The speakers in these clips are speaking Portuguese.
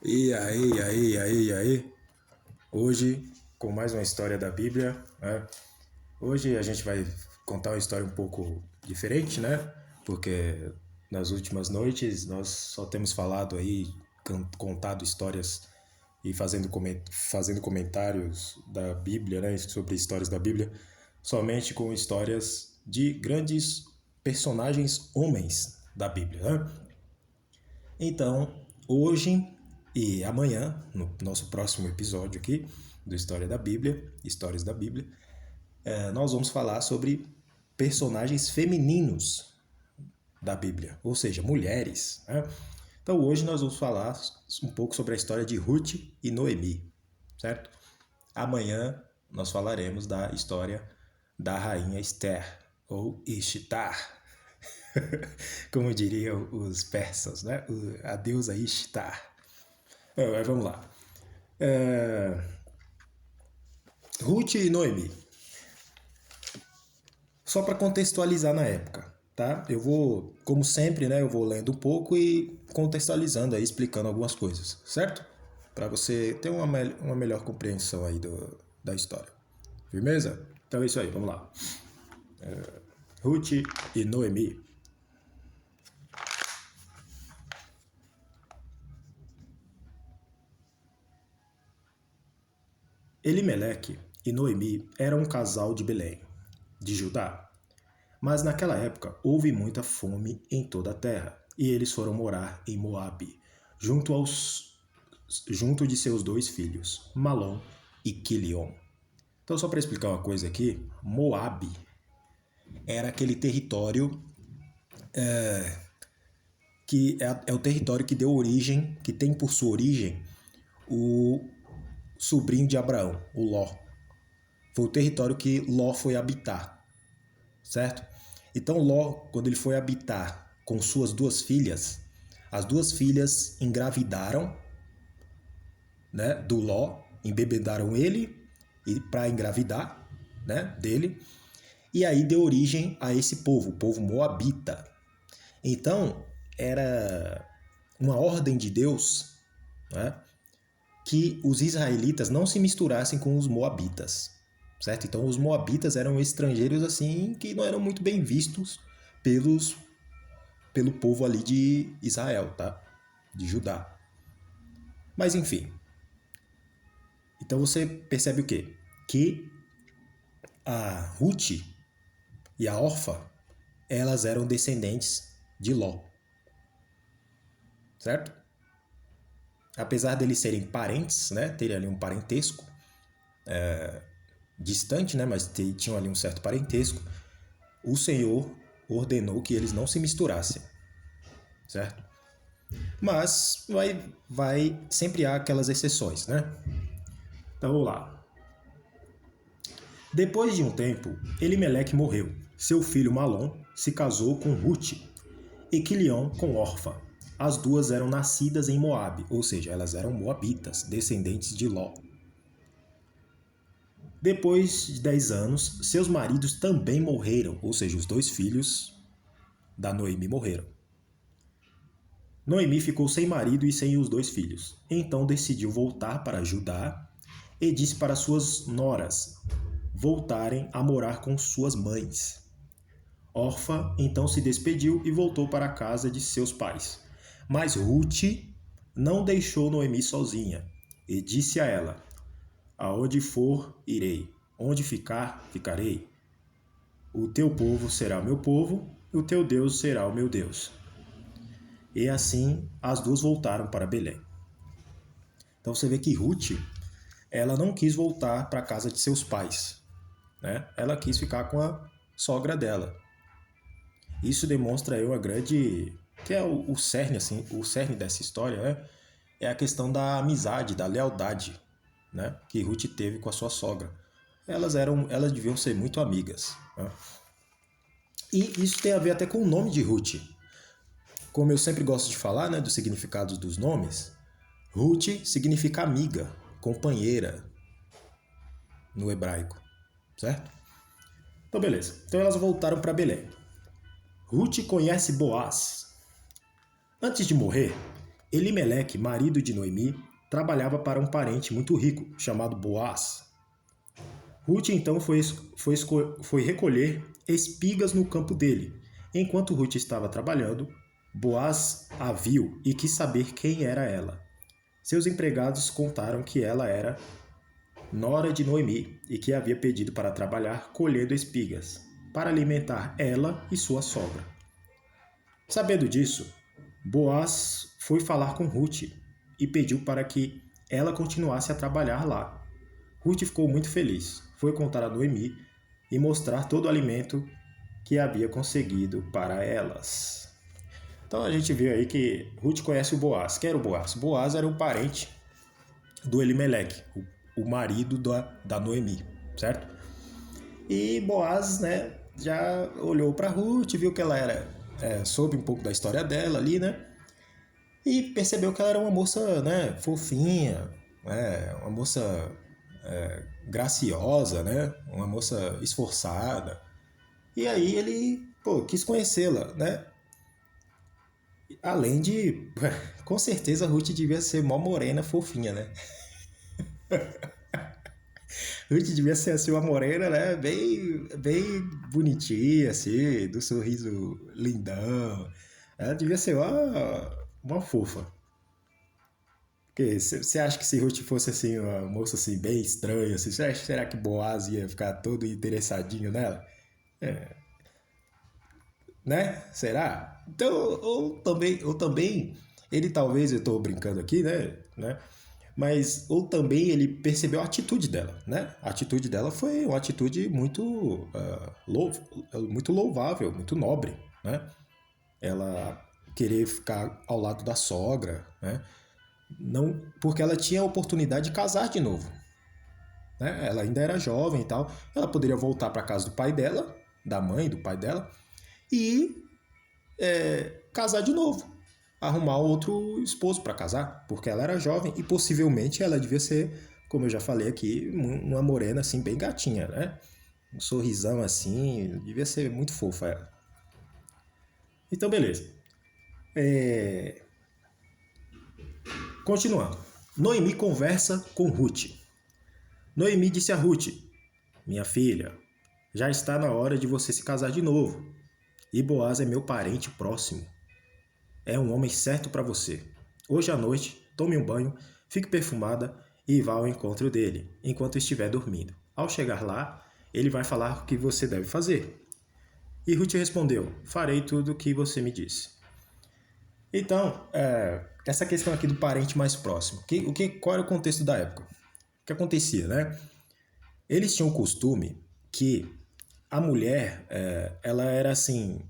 E aí. Hoje, com mais uma história da Bíblia, né? Hoje a gente vai contar uma história um pouco diferente, né? Porque nas últimas noites nós só temos falado aí, contado histórias e fazendo comentários da Bíblia, né? Sobre histórias da Bíblia, somente com histórias de grandes personagens homens da Bíblia, né? Então, hoje e amanhã, no nosso próximo episódio aqui do História da Bíblia, Histórias da Bíblia, nós vamos falar sobre personagens femininos da Bíblia, ou seja, mulheres, né? Então, hoje nós vamos falar um pouco sobre a história de Ruth e Noemi, certo? Amanhã nós falaremos da história da rainha Esther, ou Ishtar, como diriam os persas, né? A deusa Ishtar. Vamos lá. Ruth e Noemi. Só para contextualizar na época, tá? Eu vou, como sempre, né? Eu vou lendo um pouco e contextualizando aí, explicando algumas coisas, certo? Para você ter uma melhor compreensão aí da história. Firmeza? Então é isso aí, vamos lá. Ruth e Noemi. Elimeleque e Noemi eram um casal de Belém, de Judá. Mas naquela época houve muita fome em toda a terra, e eles foram morar em Moabe, junto de seus dois filhos, Malom e Quilion. Então, só para explicar uma coisa aqui, Moabe era aquele território que é o território que deu origem, que tem por sua origem o sobrinho de Abraão, o Ló. Foi o território que Ló foi habitar, certo? Então Ló, quando ele foi habitar com suas duas filhas, as duas filhas engravidaram, né, do Ló, embebedaram ele para engravidar, né, dele, e aí deu origem a esse povo, o povo moabita. Então era uma ordem de Deus, né, que os israelitas não se misturassem com os moabitas, certo? Então os moabitas eram estrangeiros assim que não eram muito bem vistos pelo povo ali de Israel, tá? De Judá. Mas enfim. Então você percebe o quê? Que a Ruth e a Orfa, elas eram descendentes de Ló, certo? Apesar deles serem parentes, né? Terem ali um parentesco distante, né? Mas tinham ali um certo parentesco. O Senhor ordenou que eles não se misturassem, certo? Mas vai sempre há aquelas exceções, né? Então vamos lá. Depois de um tempo, Elimeleque morreu. Seu filho Malom se casou com Ruth e Quilion com Orfa. As duas eram nascidas em Moabe, ou seja, elas eram moabitas, descendentes de Ló. Depois de 10 anos, seus maridos também morreram, ou seja, os dois filhos da Noemi morreram. Noemi ficou sem marido e sem os dois filhos. Então decidiu voltar para Judá e disse para suas noras voltarem a morar com suas mães. Orfa então se despediu e voltou para a casa de seus pais. Mas Ruth não deixou Noemi sozinha e disse a ela: Aonde for, irei. Onde ficar, ficarei. O teu povo será o meu povo, e o teu Deus será o meu Deus. E assim as duas voltaram para Belém. Então você vê que Ruth, ela não quis voltar para a casa de seus pais, né? Ela quis ficar com a sogra dela. Isso demonstra aí uma grande, que é o cerne assim, o cerne dessa história, né? É a questão da amizade, da lealdade, né? Que Ruth teve com a sua sogra. Elas deviam ser muito amigas, né? E isso tem a ver até com o nome de Ruth. Como eu sempre gosto de falar, né, dos significados dos nomes, Ruth significa amiga, companheira no hebraico, certo? Então beleza. Então elas voltaram para Belém. Ruth conhece Boaz. Antes de morrer, Elimeleque, marido de Noemi, trabalhava para um parente muito rico, chamado Boaz. Ruth então foi recolher espigas no campo dele. Enquanto Ruth estava trabalhando, Boaz a viu e quis saber quem era ela. Seus empregados contaram que ela era nora de Noemi e que havia pedido para trabalhar colhendo espigas, para alimentar ela e sua sogra. Sabendo disso, Boaz foi falar com Ruth e pediu para que ela continuasse a trabalhar lá. Ruth ficou muito feliz, foi contar a Noemi e mostrar todo o alimento que havia conseguido para elas. Então a gente viu aí que Ruth conhece o Boaz. Quem era o Boaz? Boaz era um parente do Elimeleque, o marido da Noemi, certo? E Boaz, né, já olhou para Ruth, viu que ela soube um pouco da história dela ali, né? E percebeu que ela era uma moça, né, fofinha, né, uma moça graciosa, né, uma moça esforçada. E aí ele, quis conhecê-la, né? Além de, com certeza, a Ruth devia ser mó morena, fofinha, né? Ruth devia ser assim uma morena, né? Bem bonitinha, assim, do sorriso lindão. Ela devia ser uma fofa. Porque você acha que se Ruth fosse assim, uma moça assim, bem estranha, assim, será que Boaz ia ficar todo interessadinho nela? Né? Será? Então, ou também, ele talvez, eu estou brincando aqui, né? Mas ou também ele percebeu a atitude dela, né? A atitude dela foi uma atitude muito louvável, muito nobre, né? Ela querer ficar ao lado da sogra, né? Não, porque ela tinha a oportunidade de casar de novo, né? Ela ainda era jovem e tal. Ela poderia voltar para casa do pai dela, da mãe do pai dela, e casar de novo, arrumar outro esposo para casar, porque ela era jovem e possivelmente ela devia ser, como eu já falei aqui, uma morena assim bem gatinha, né? Um sorrisão assim, devia ser muito fofa ela. Então, beleza. Continuando. Noemi conversa com Ruth. Noemi disse a Ruth: minha filha, já está na hora de você se casar de novo. E Boaz é meu parente próximo. É um homem certo para você. Hoje à noite, tome um banho, fique perfumada e vá ao encontro dele, enquanto estiver dormindo. Ao chegar lá, ele vai falar o que você deve fazer. E Ruth respondeu: farei tudo o que você me disse. Então, essa questão aqui do parente mais próximo. Qual era o contexto da época? O que acontecia, né? Eles tinham o costume que a mulher, ela era assim.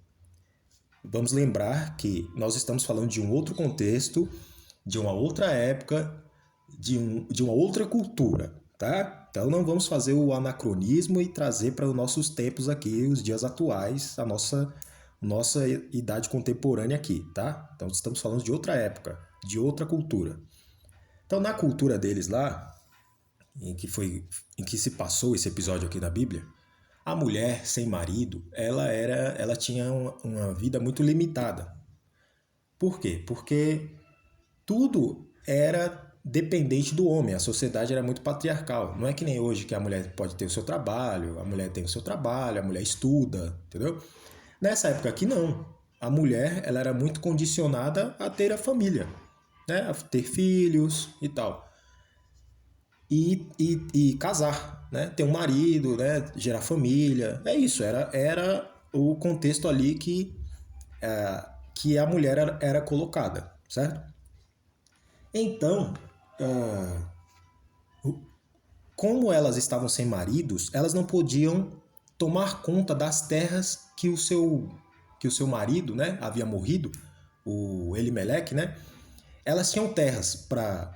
Vamos lembrar que nós estamos falando de um outro contexto, de uma outra época, de uma outra cultura, tá? Então não vamos fazer o anacronismo e trazer para os nossos tempos aqui, os dias atuais, a nossa idade contemporânea aqui, tá? Então estamos falando de outra época, de outra cultura. Então na cultura deles lá, em que se passou esse episódio aqui na Bíblia, a mulher sem marido, ela tinha uma vida muito limitada. Por quê? Porque tudo era dependente do homem, a sociedade era muito patriarcal. Não é que nem hoje que a mulher pode ter o seu trabalho, a mulher tem o seu trabalho, a mulher estuda, entendeu? Nessa época aqui não. A mulher, ela era muito condicionada a ter a família, né? A ter filhos e tal. E casar, né? Ter um marido, né? Gerar família. É isso, era o contexto ali que a mulher era colocada, certo? Então, como elas estavam sem maridos, elas não podiam tomar conta das terras que o seu marido, né, havia morrido, o Elimeleque, né? Elas tinham terras para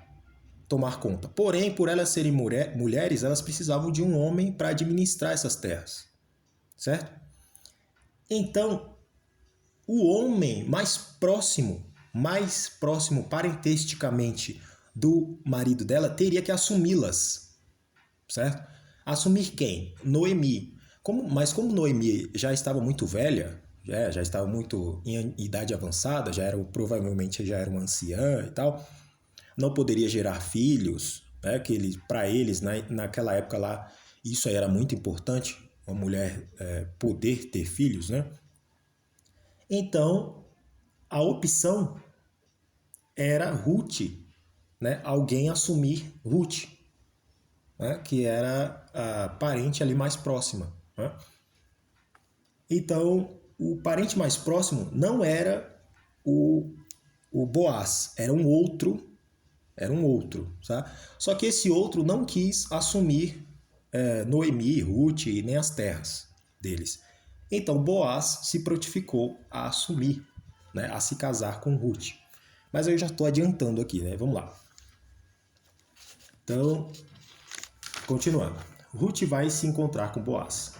tomar conta. Porém, por elas serem mulheres, elas precisavam de um homem para administrar essas terras, certo? Então, o homem mais próximo parentesticamente do marido dela, teria que assumi-las, certo? Assumir quem? Noemi. Mas como Noemi já estava muito velha, já estava muito em idade avançada, provavelmente já era uma anciã e tal, não poderia gerar filhos, né? Que para eles, naquela época lá, isso aí era muito importante, uma mulher poder ter filhos, né? Então, a opção era Ruth, né? Alguém assumir Ruth, né? Que era a parente ali mais próxima, né? Então, o parente mais próximo não era o, o Boaz, era um outro, tá? Só que esse outro não quis assumir Noemi, Ruth e nem as terras deles. Então Boaz se prontificou a assumir, né, a se casar com Ruth. Mas eu já estou adiantando aqui, né? Vamos lá. Então, continuando. Ruth vai se encontrar com Boaz.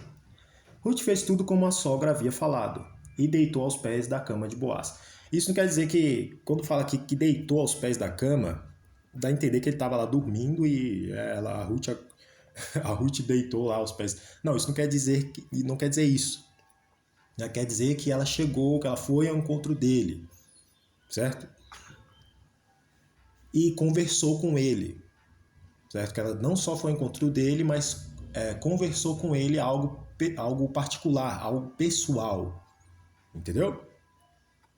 Ruth fez tudo como a sogra havia falado e deitou aos pés da cama de Boaz. Isso não quer dizer que, quando fala aqui que deitou aos pés da cama, dá a entender que ele estava lá dormindo e a Ruth deitou lá aos pés. Não, isso não quer dizer isso. Quer dizer que ela chegou, que ela foi ao encontro dele, certo? E conversou com ele, certo? Que ela não só foi ao encontro dele, mas conversou com ele algo particular, algo pessoal, entendeu?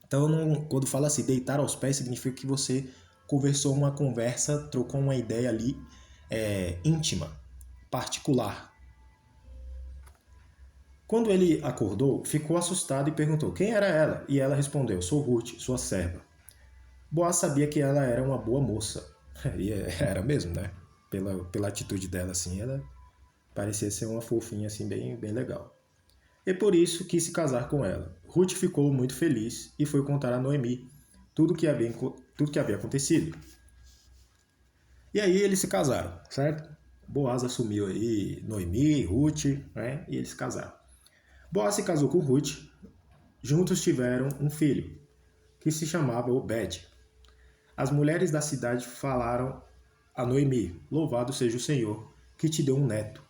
Então, quando fala assim, deitar aos pés, significa que você conversou uma conversa, trocou uma ideia ali íntima, particular. Quando ele acordou, ficou assustado e perguntou quem era ela, e ela respondeu, sou Ruth, sua serva. Boaz sabia que ela era uma boa moça, e era mesmo, né? Pela atitude dela, assim, ela parecia ser uma fofinha, assim, bem, bem legal. E por isso quis se casar com ela. Ruth ficou muito feliz e foi contar a Noemi tudo que havia acontecido. E aí eles se casaram, certo? Boaz assumiu aí Noemi, Ruth, né? E eles se casaram. Boaz se casou com Ruth, juntos tiveram um filho, que se chamava Obed. As mulheres da cidade falaram a Noemi, louvado seja o Senhor, que te deu um neto.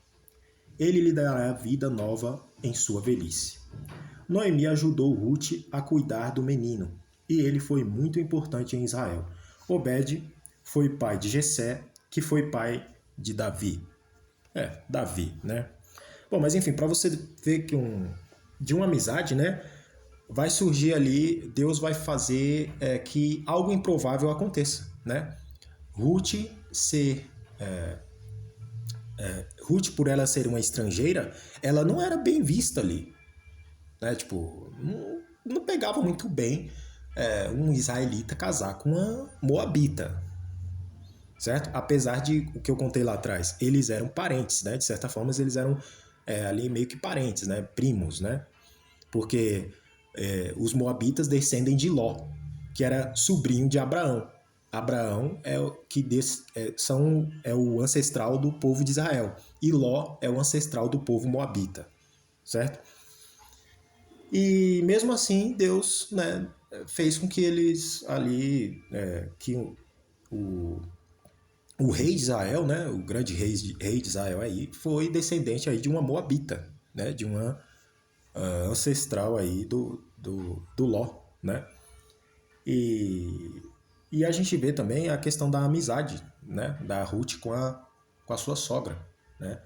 Ele lhe dará vida nova em sua velhice. Noemi ajudou Ruth a cuidar do menino, e ele foi muito importante em Israel. Obed foi pai de Jessé, que foi pai de Davi. Davi, né? Bom, mas enfim, para você ver que de uma amizade, né, vai surgir ali, Deus vai fazer que algo improvável aconteça, né? Ruth Ruth, por ela ser uma estrangeira, ela não era bem vista ali, né? Tipo, não pegava muito bem um israelita casar com uma moabita, certo? Apesar de o que eu contei lá atrás, eles eram parentes, né? De certa forma, eles eram ali meio que parentes, né? Primos, né? Porque os moabitas descendem de Ló, que era sobrinho de Abraão. Abraão é o ancestral do povo de Israel e Ló é o ancestral do povo moabita, certo? E mesmo assim Deus, né, fez com que eles ali, que o rei de Israel, né, o grande rei de Israel aí, foi descendente aí de uma moabita, né, de uma ancestral aí do Ló, né? E a gente vê também a questão da amizade, né, da Ruth com a sua sogra, né?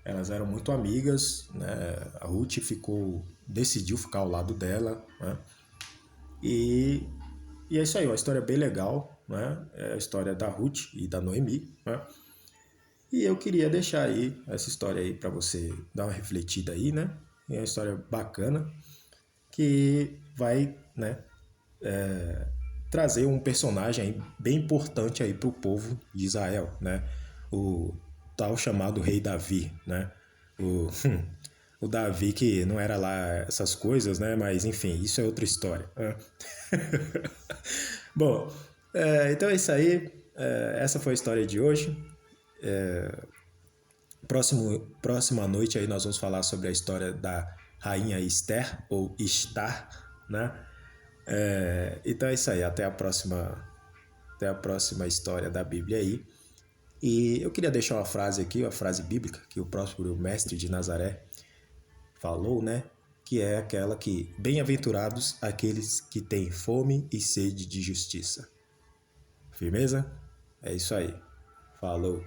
Elas eram muito amigas, né? A Ruth decidiu ficar ao lado dela, né? E é isso aí, uma história bem legal, né? É a história da Ruth e da Noemi, né? E eu queria deixar aí essa história aí para você dar uma refletida aí, né? É uma história bacana que vai, né, trazer um personagem aí bem importante aí para o povo de Israel, né? O tal chamado Rei Davi, né? O Davi que não era lá essas coisas, né? Mas enfim, isso é outra história. Né? Bom, então é isso aí. Essa foi a história de hoje. Próxima noite aí nós vamos falar sobre a história da rainha Esther ou Ishtar, né? Então é isso aí. Até a próxima história da Bíblia aí. E eu queria deixar uma frase aqui, uma frase bíblica que o próprio mestre de Nazaré falou, né? que é aquela que bem-aventurados aqueles que têm fome e sede de justiça. Firmeza? É isso aí. Falou.